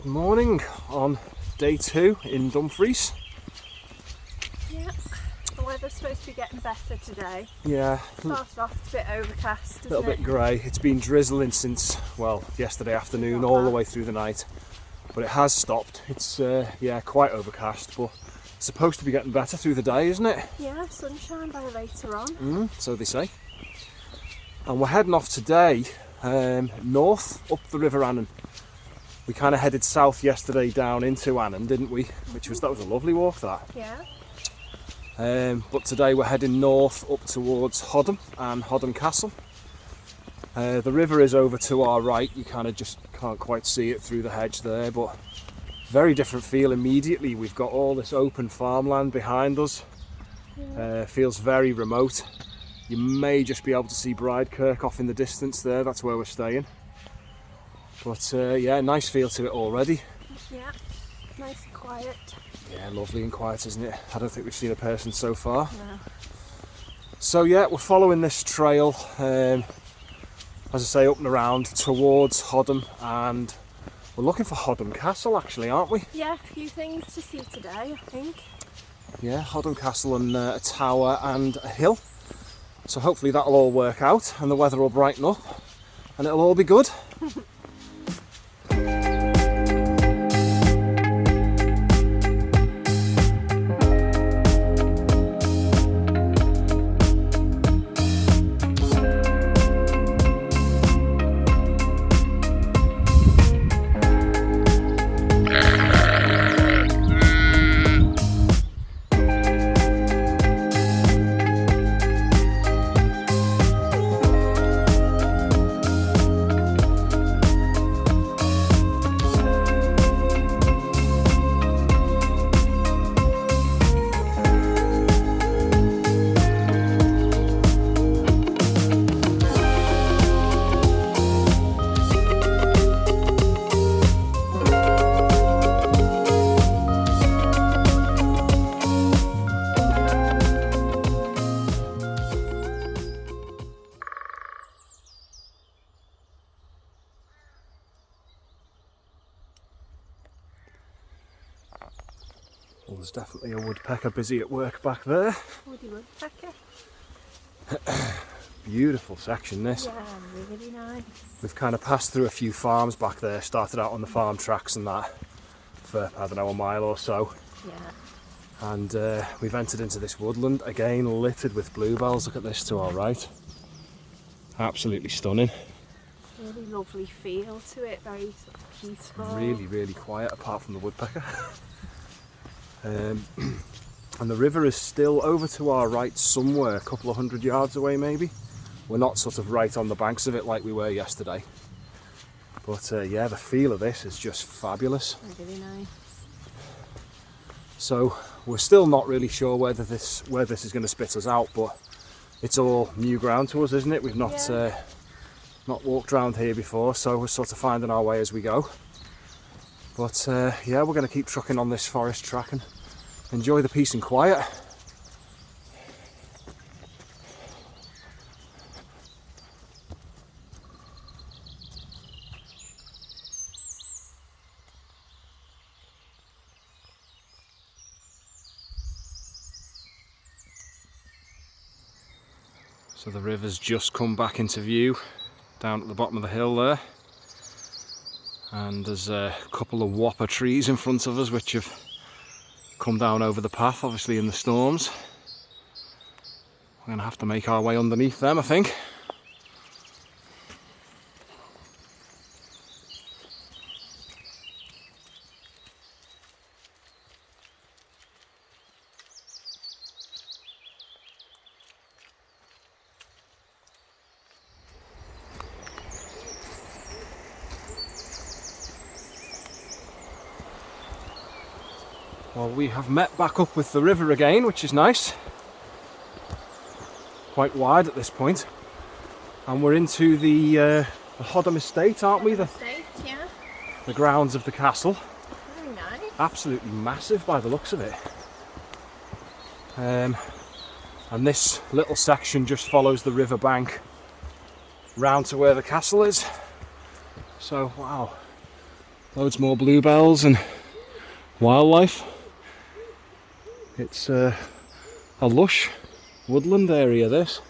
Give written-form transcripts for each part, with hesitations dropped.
Morning on day 2 in Dumfries. Yeah, the weather's supposed to be getting better today. Yeah, Started off, it's a bit overcast, a little bit grey. It's been drizzling since, well, yesterday afternoon all the way through the night. But it has stopped. It's, yeah, quite overcast, but it's supposed to be getting better through the day, isn't it? Yeah, sunshine by later on. So they say. And we're heading off today north up the River Annan. We kind of headed south yesterday down into Annan, didn't we? That was a lovely walk, that. Yeah. But today we're heading north up towards Hoddam and Hoddam Castle. The river is over to our right. You kind of just can't quite see it through the hedge there, but very different feel immediately. We've got all this open farmland behind us. Yeah. Feels very remote. You may just be able to see Brydekirk off in the distance there. That's where we're staying. But yeah, nice feel to it already. Yeah, nice and quiet. Yeah, lovely and quiet, isn't it? I don't think we've seen a person so far. No. So yeah, we're following this trail, as I say, up and around towards Hoddam, and we're looking for Hoddam Castle actually, aren't we? Yeah, a few things to see today, I think. Yeah, Hoddam Castle and a tower and a hill. So hopefully that'll all work out and the weather will brighten up and it'll all be good. Well, there's definitely a woodpecker busy at work back there. Woody woodpecker. Beautiful section this. Yeah, really nice. We've kind of passed through a few farms back there, started out on the farm tracks and that for, I don't know, a mile or so. Yeah. And we've entered into this woodland, again littered with bluebells. Look at this to our right. Absolutely stunning. Really lovely feel to it, very sort of peaceful. Really, really quiet apart from the woodpecker. And the river is still over to our right somewhere, a couple of 100 yards away maybe. We're not sort of right on the banks of it like we were yesterday. But yeah, the feel of this is just fabulous. Really nice. So we're still not really sure where this is going to spit us out, but it's all new ground to us, isn't it? We've not not walked around here before, so we're sort of finding our way as we go. But yeah, we're going to keep trucking on this forest track and enjoy the peace and quiet. So the river's just come back into view down at the bottom of the hill there. And there's a couple of whopper trees in front of us which have come down over the path, obviously in the storms. We're going to have to make our way underneath them, I think. Well, we have met back up with the river again, which is nice. Quite wide at this point. And we're into the Hoddam estate, aren't we? Estate, yeah. The grounds of the castle. Very nice. Absolutely massive by the looks of it. And this little section just follows the river bank round to where the castle is. So, wow, Loads more bluebells and wildlife. It's a lush woodland area, this.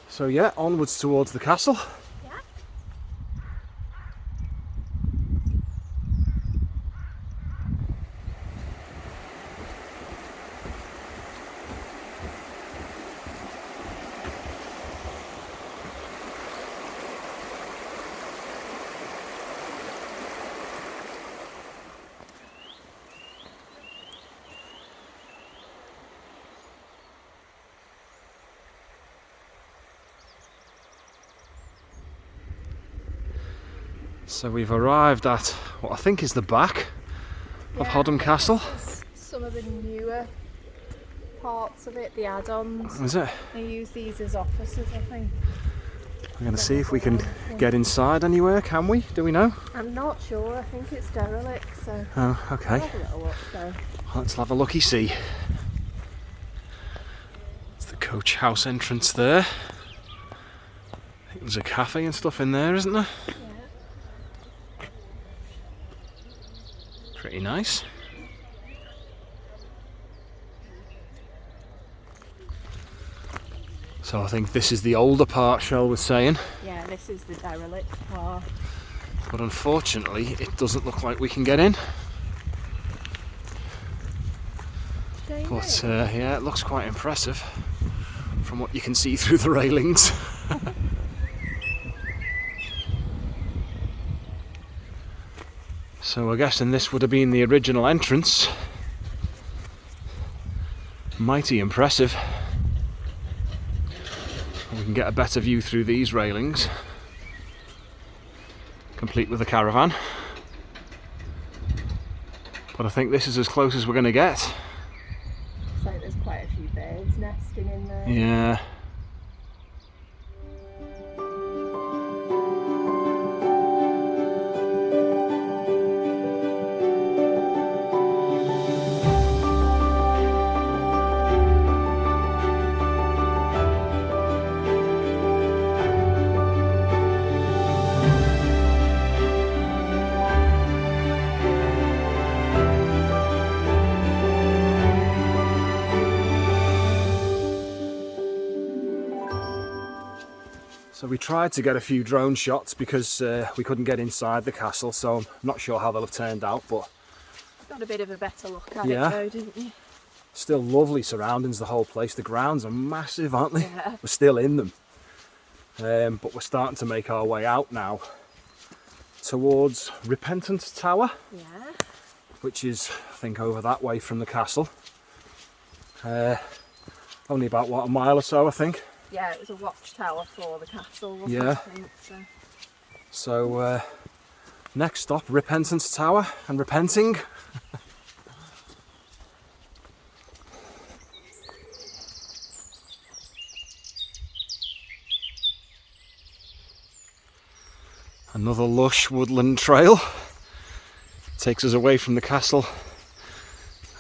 So yeah, onwards towards the castle. Yeah. So we've arrived at what I think is the back of Yeah, Hoddam Castle. this is some of the newer parts of it, the add-ons. Is it? They use these as offices, I think. We're going to see if we can get inside anywhere, can we? Do we know? I'm not sure, I think it's derelict, so Oh, okay. I'll have a little look though. Let's have a looky see. It's the coach house entrance there. I think there's a cafe and stuff in there, isn't there? Yeah. Pretty nice. So I think this is the older part, Shell was saying. Yeah, this is the derelict part. But unfortunately, it doesn't look like we can get in. But yeah, it looks quite impressive from what you can see through the railings. So I'm guessing this would have been the original entrance. Mighty impressive. We can get a better view through these railings, complete with a caravan. But I think this is as close as we're going to get. Looks like there's quite a few birds nesting in there. Yeah. So we tried to get a few drone shots because we couldn't get inside the castle, so I'm not sure how they'll have turned out, but Got a bit of a better look at Yeah. it though, didn't you? still lovely surroundings, the whole place. The grounds are massive, aren't they? Yeah. We're still in them. But we're starting to make our way out now towards Repentance Tower, Yeah. which is, I think, over that way from the castle. Only about, what, a mile or so, I think. Yeah, it was a watchtower for the castle, wasn't Yeah. it? I think so. So next stop, Repentance Tower and repenting. Another lush woodland trail takes us away from the castle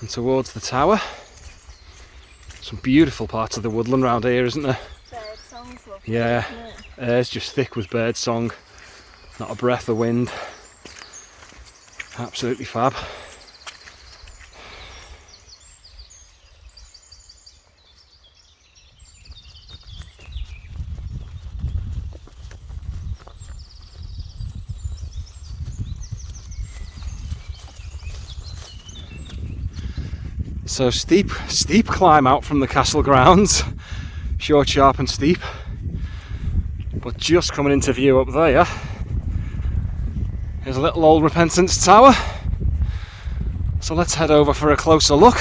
and towards the tower. Some beautiful parts of the woodland around here, isn't there? Bird songs, lovely, Yeah, isn't it? air's just thick with bird song, not a breath of wind. Absolutely fab. So steep climb out from the castle grounds, short, sharp and steep. But just coming into view up there, here's a little old Repentance Tower. So let's head over for a closer look.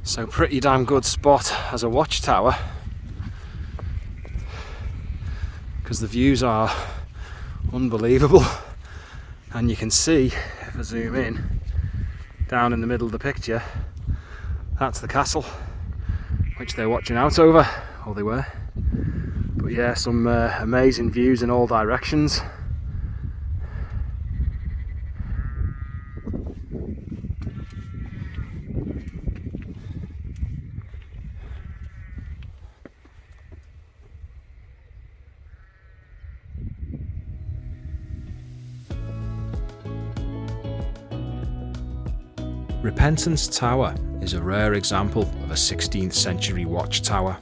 So pretty damn good spot as a watchtower, because the views are unbelievable. And you can see, if I zoom in, down in the middle of the picture, that's the castle, which they're watching out over, or they were. But yeah, some amazing views in all directions. Repentance Tower is a rare example of a 16th century watchtower.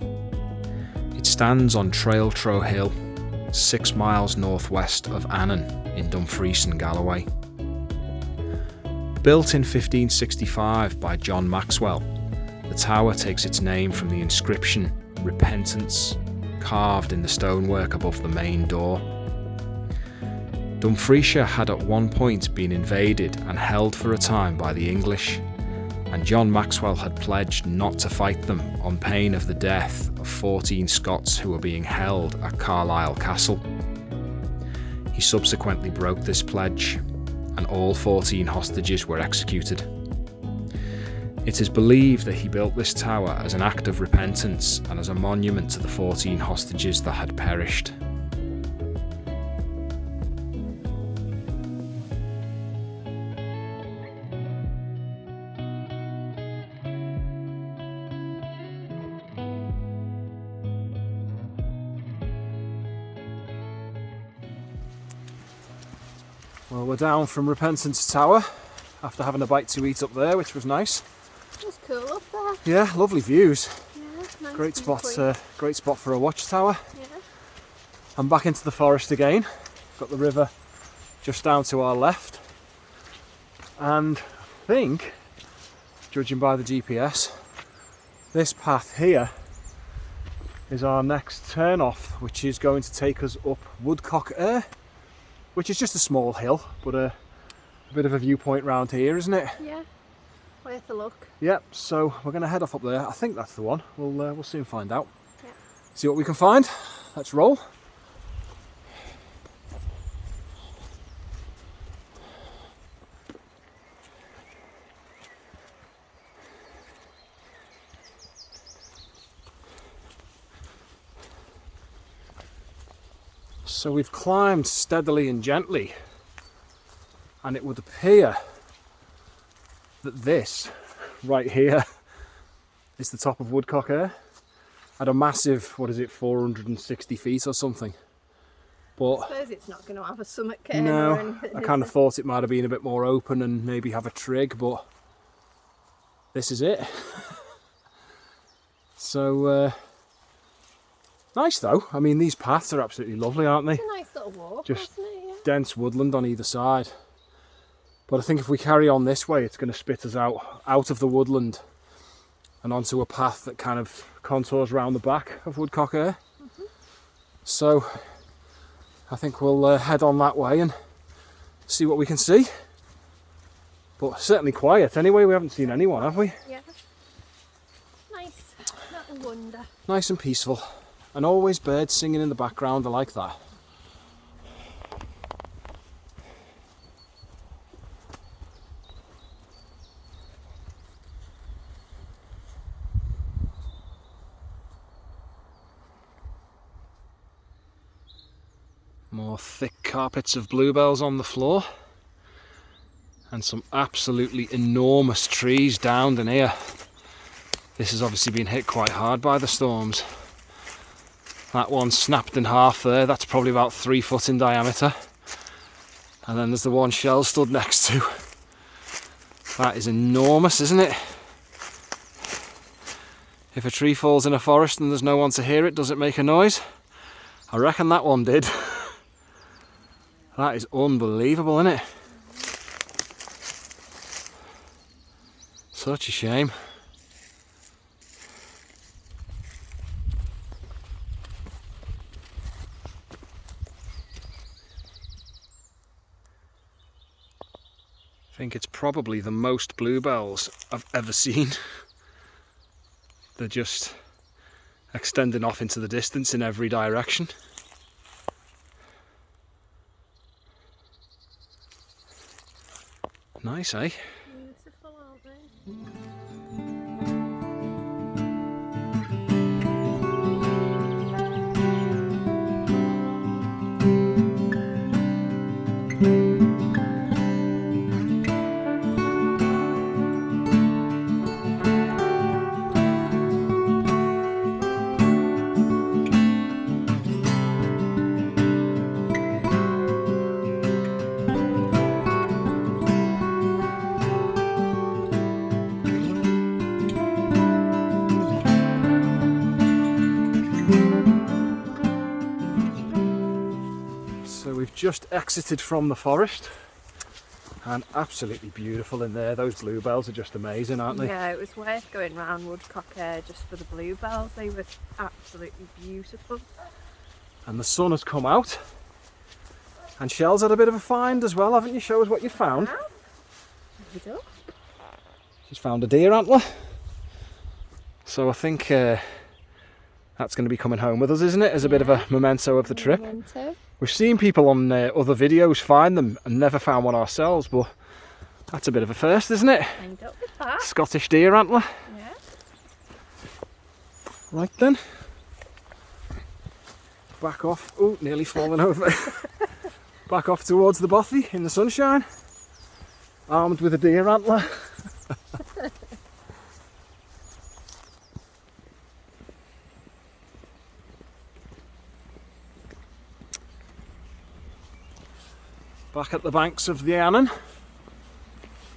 It stands on Trailtrow Hill, 6 miles northwest of Annan-Dumfries in Galloway. Built in 1565 by John Maxwell, the tower takes its name from the inscription Repentance carved in the stonework above the main door. Dumfriesshire had at one point been invaded and held for a time by the English, and John Maxwell had pledged not to fight them on pain of the death of 14 Scots who were being held at Carlisle Castle. He subsequently broke this pledge, and all 14 hostages were executed. It is believed that he built this tower as an act of repentance and as a monument to the 14 hostages that had perished. Well, we're down from Repentance Tower after having a bite to eat up there, which was nice. It was cool up there. Yeah, lovely views. Yeah, nice. Great spot. Great spot for a watchtower. Yeah. I'm back into the forest again. Got the river just down to our left, and I think, judging by the GPS, this path here is our next turn off, which is going to take us up Woodcock Air, which is just a small hill, but a bit of a viewpoint round here, isn't it? Yeah, worth a look. Yep, so we're going to head off up there. I think that's the one. We'll soon find out. Yeah. See what we can find. Let's roll. So we've climbed steadily and gently, and it would appear that this right here is the top of Woodcock Air at a massive, 460 feet or something. But I suppose it's not going to have a summit cairn or no, anything. I kind of thought it might have been a bit more open and maybe have a trig, but this is it. So nice though. I mean, these paths are absolutely lovely, aren't they? It's a nice little walk, Just wasn't it? Yeah. dense woodland on either side. But I think if we carry on this way, it's going to spit us out of the woodland and onto a path that kind of contours around the back of Woodcock Air. Mm-hmm. So I think we'll head on that way and see what we can see. But certainly quiet anyway. We haven't seen anyone, have we? Yeah. Nice little wonder. Nice and peaceful. And always birds singing in the background. I like that. More thick carpets of bluebells on the floor, and some absolutely enormous trees down in here. This has obviously been hit quite hard by the storms. That one snapped in half there, that's probably about 3 foot in diameter. And then there's the one Shell stood next to. That is enormous, isn't it? If a tree falls in a forest and there's no one to hear it, does it make a noise? I reckon that one did. That is unbelievable, isn't it? Such a shame. I think it's probably the most bluebells I've ever seen. They're just extending off into the distance in every direction. Nice, eh? Beautiful, aren't they? just exited from the forest, and absolutely beautiful in there. Those bluebells are just amazing, aren't they? Yeah, it was worth going round Woodcock Air just for the bluebells. They were absolutely beautiful. And the sun has come out, and Shell's had a bit of a find as well, haven't you? Show us what you found. Yeah. She's found a deer antler, so I think that's going to be coming home with us, isn't it, as a bit of a memento of the trip. We've seen people on other videos find them and never found one ourselves, but that's a bit of a first, isn't it? End up with that. Scottish deer antler. Yeah. Right then. Back off. Oh, nearly fallen over. Back off towards the bothy in the sunshine. Armed with a deer antler. Back at the banks of the Annan.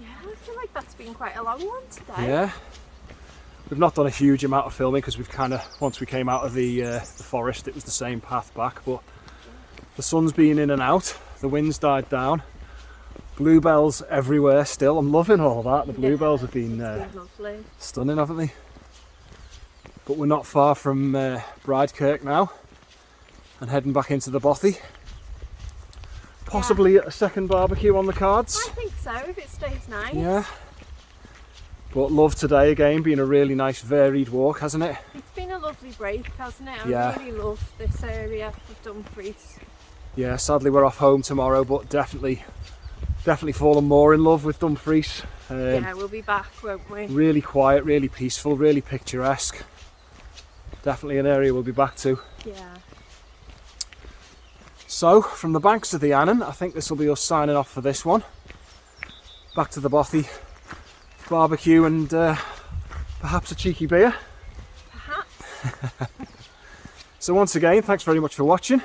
Yeah, I feel like that's been quite a long one today. Yeah. We've not done a huge amount of filming because we've kind of, once we came out of the forest, it was the same path back, but the sun's been in and out, the wind's died down, bluebells everywhere still. I'm loving all that. The bluebells have been lovely. Stunning, haven't they? But we're not far from Brydekirk now and heading back into the bothy. Possibly a second barbecue on the cards. I think so, if it stays nice. Yeah. But love today again, being a really nice varied walk, hasn't it? It's been a lovely break, hasn't it? Yeah. I really love this area of Dumfries. Yeah, sadly we're off home tomorrow, but definitely fallen more in love with Dumfries. Yeah, we'll be back, won't we? Really quiet, really peaceful, really picturesque. Definitely an area we'll be back to. Yeah. So, from the banks of the Annan, I think this will be us signing off for this one. Back to the bothy, barbecue and perhaps a cheeky beer. Perhaps. So once again, thanks very much for watching,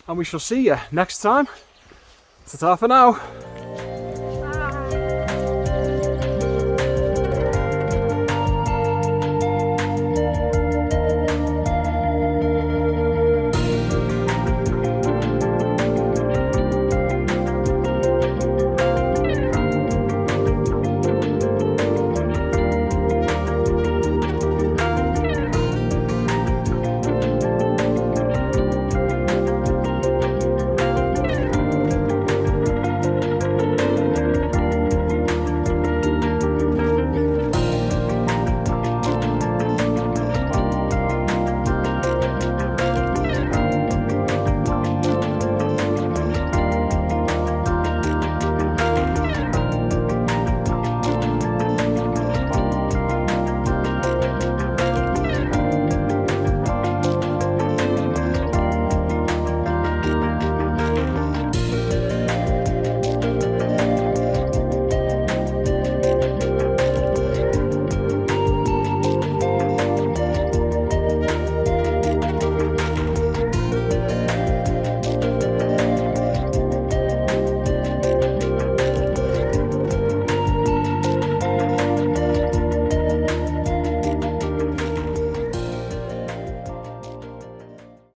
and we shall see you next time. Ta-ta for now.